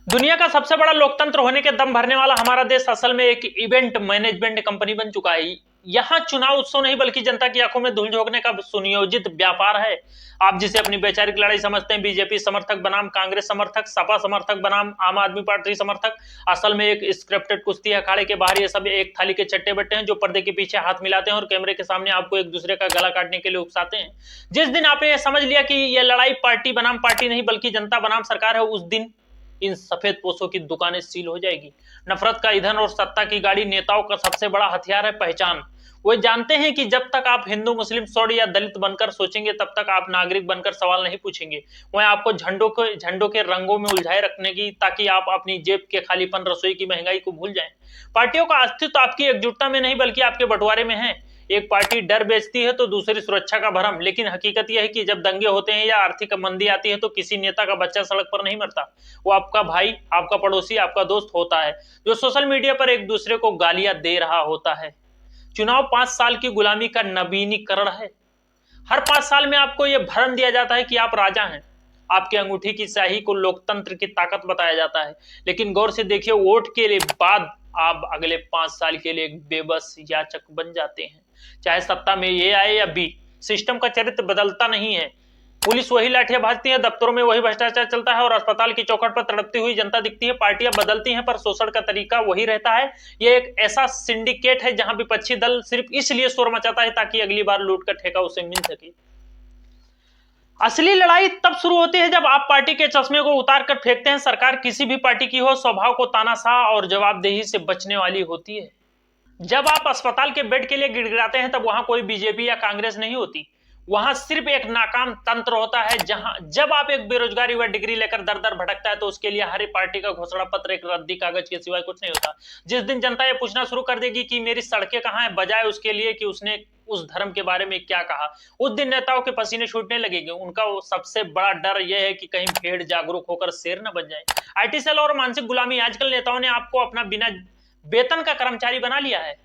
दुनिया का सबसे बड़ा लोकतंत्र होने के दम भरने वाला हमारा देश असल में एक इवेंट मैनेजमेंट कंपनी बन चुका है। यहाँ चुनाव उत्सव नहीं बल्कि जनता की आंखों में धूल झोंकने का सुनियोजित व्यापार है। आप जिसे अपनी वैचारिक लड़ाई समझते हैं, बीजेपी समर्थक बनाम कांग्रेस समर्थक, सपा समर्थक बनाम आम आदमी पार्टी समर्थक, असल में एक स्क्रिप्टेड कुश्ती है। अखाड़े के बाहर ये सब एक थाली के चट्टे बट्टे हैं जो पर्दे के पीछे हाथ मिलाते हैं और कैमरे के सामने आपको एक दूसरे का गला काटने के लिए उकसाते हैं। जिस दिन आपने समझ लिया कि यह लड़ाई पार्टी बनाम पार्टी नहीं बल्कि जनता बनाम सरकार है, उस दिन इन सफेद पोशों की दुकानें सील हो जाएगी। नफरत का ईंधन और सत्ता की गाड़ी नेताओं का सबसे बड़ा हथियार है पहचान। वो जानते हैं कि जब तक आप हिंदू मुस्लिम सौड़ या दलित बनकर सोचेंगे तब तक आप नागरिक बनकर सवाल नहीं पूछेंगे। वह आपको झंडों के रंगों में उलझाए रखने की, ताकि आप अपनी जेब के खालीपन, रसोई की महंगाई को भूल जाएं। पार्टियों का अस्तित्व आपकी एकजुटता में नहीं बल्कि आपके बंटवारे में है। एक पार्टी डर बेचती है तो दूसरी सुरक्षा का भरम, लेकिन हकीकत यह है कि जब दंगे होते हैं या आर्थिक मंदी आती है तो किसी नेता का बच्चा सड़क पर नहीं मरता। वो आपका भाई, आपका पड़ोसी, आपका दोस्त होता है जो सोशल मीडिया पर एक दूसरे को गालियां दे रहा होता है। चुनाव 5 साल की गुलामी का नवीनीकरण है। हर 5 साल में आपको यह भ्रम दिया जाता है कि आप राजा हैं। आपकी अंगूठी की स्याही को लोकतंत्र की ताकत बताया जाता है, लेकिन गौर से देखिए, वोट के लिए बाद आप अगले 5 साल के लिए एक बेबस याचक बन जाते हैं। चाहे सत्ता में ये आए या बी, सिस्टम का चरित्र बदलता नहीं है। पुलिस वही लाठियां भाजती है, दफ्तरों में वही भ्रष्टाचार चलता है और अस्पताल की चौखट पर तड़पती हुई जनता दिखती है। पार्टियां बदलती हैं पर शोषण का तरीका वही रहता है। यह एक ऐसा सिंडिकेट है जहां विपक्षी दल सिर्फ इसलिए शोर मचाता है ताकि अगली बार लूट का ठेका उसे मिल सके। असली लड़ाई तब शुरू होती है जब आप पार्टी के चश्मे को उतार कर फेंकते हैं। सरकार किसी भी पार्टी की हो, स्वभाव को तानाशाह और जवाबदेही से बचने वाली होती है। जब आप अस्पताल के बेड के लिए गिड़गिड़ाते हैं तब वहां कोई बीजेपी या कांग्रेस नहीं होती, वहां सिर्फ एक नाकाम तंत्र होता है। जब आप एक बेरोजगारी व डिग्री लेकर दर दर भटकता है तो उसके लिए हर पार्टी का घोषणा पत्र एक रद्दी कागज के सिवाय कुछ नहीं होता। जिस दिन जनता ये पूछना शुरू कर देगी कि मेरी सड़कें कहां हैं, बजाय उसके लिए कि उसने उस धर्म के बारे में क्या कहा, उस दिन नेताओं के पसीने छूटने लगेंगे। उनका वो सबसे बड़ा डर यह है कि कहीं भेड़ जागरूक होकर शेर न बन जाए। आईटी सेल और मानसिक गुलामी। आजकल नेताओं ने आपको अपना बिना वेतन का कर्मचारी बना लिया है।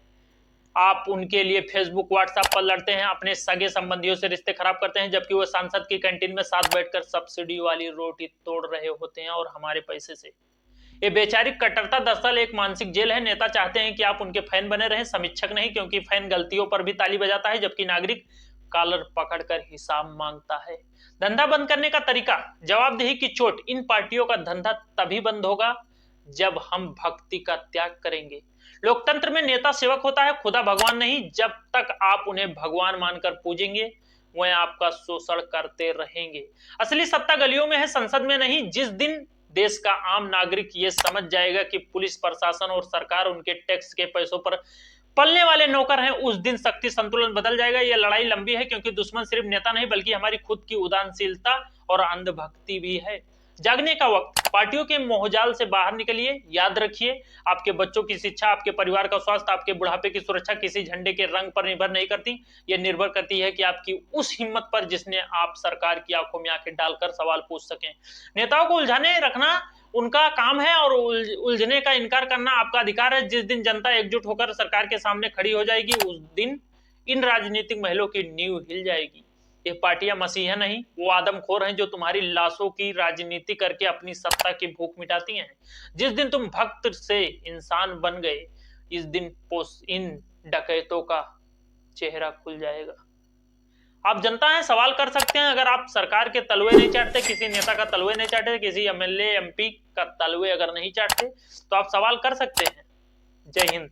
आप उनके लिए फेसबुक व्हाट्सएप पर लड़ते हैं, अपने सगे संबंधियों से रिश्ते खराब करते हैं, जबकि वो सांसद की कैंटीन में साथ बैठकर सब्सिडी वाली रोटी तोड़ रहे होते हैं और हमारे पैसे से। ये वैचारिक कट्टरता दरअसल एक मानसिक जेल है। नेता चाहते हैं कि आप उनके फैन बने रहें, समीक्षक नहीं, क्योंकि फैन गलतियों पर भी ताली बजाता है जबकि नागरिक कॉलर पकड़कर हिसाब मांगता है। धंधा बंद करने का तरीका, जवाबदेही की चोट। इन पार्टियों का धंधा तभी बंद होगा जब हम भक्ति का त्याग करेंगे। लोकतंत्र में नेता सेवक होता है, खुदा भगवान नहीं। जब तक आप उन्हें भगवान मानकर पूजेंगे वह आपका शोषण करते रहेंगे। असली सत्ता गलियों में है, संसद में नहीं। जिस दिन देश का आम नागरिक ये समझ जाएगा कि पुलिस प्रशासन और सरकार उनके टैक्स के पैसों पर पलने वाले नौकर हैं, उस दिन शक्ति संतुलन बदल जाएगा। यह लड़ाई लंबी है क्योंकि दुश्मन सिर्फ नेता नहीं बल्कि हमारी खुद की उदासीनता और अंधभक्ति भी है। जागने का वक्त। पार्टियों के मोहजाल से बाहर निकलिए। याद रखिए, आपके बच्चों की शिक्षा, आपके परिवार का स्वास्थ्य, आपके बुढ़ापे की सुरक्षा किसी झंडे के रंग पर निर्भर नहीं करती। यह निर्भर करती है कि आपकी उस हिम्मत पर जिसने आप सरकार की आंखों में आंखें डालकर सवाल पूछ सकें। नेताओं को उलझाने रखना उनका काम है और उलझने का इनकार करना आपका अधिकार है। जिस दिन जनता एकजुट होकर सरकार के सामने खड़ी हो जाएगी उस दिन इन राजनीतिक महलों की नींव हिल जाएगी। ये पार्टियां मसीहा नहीं, वो आदमखोर हैं जो तुम्हारी लाशों की राजनीति करके अपनी सत्ता की भूख मिटाती हैं। जिस दिन तुम भक्त से इंसान बन गए, इस दिन इन डकैतों का चेहरा खुल जाएगा। आप जनता हैं, सवाल कर सकते हैं। अगर आप सरकार के तलवे नहीं चाटते, किसी नेता का तलवे नहीं चाटते, किसी एमएलए एमपी का तलवे अगर नहीं चाटते, तो आप सवाल कर सकते हैं। जय हिंद।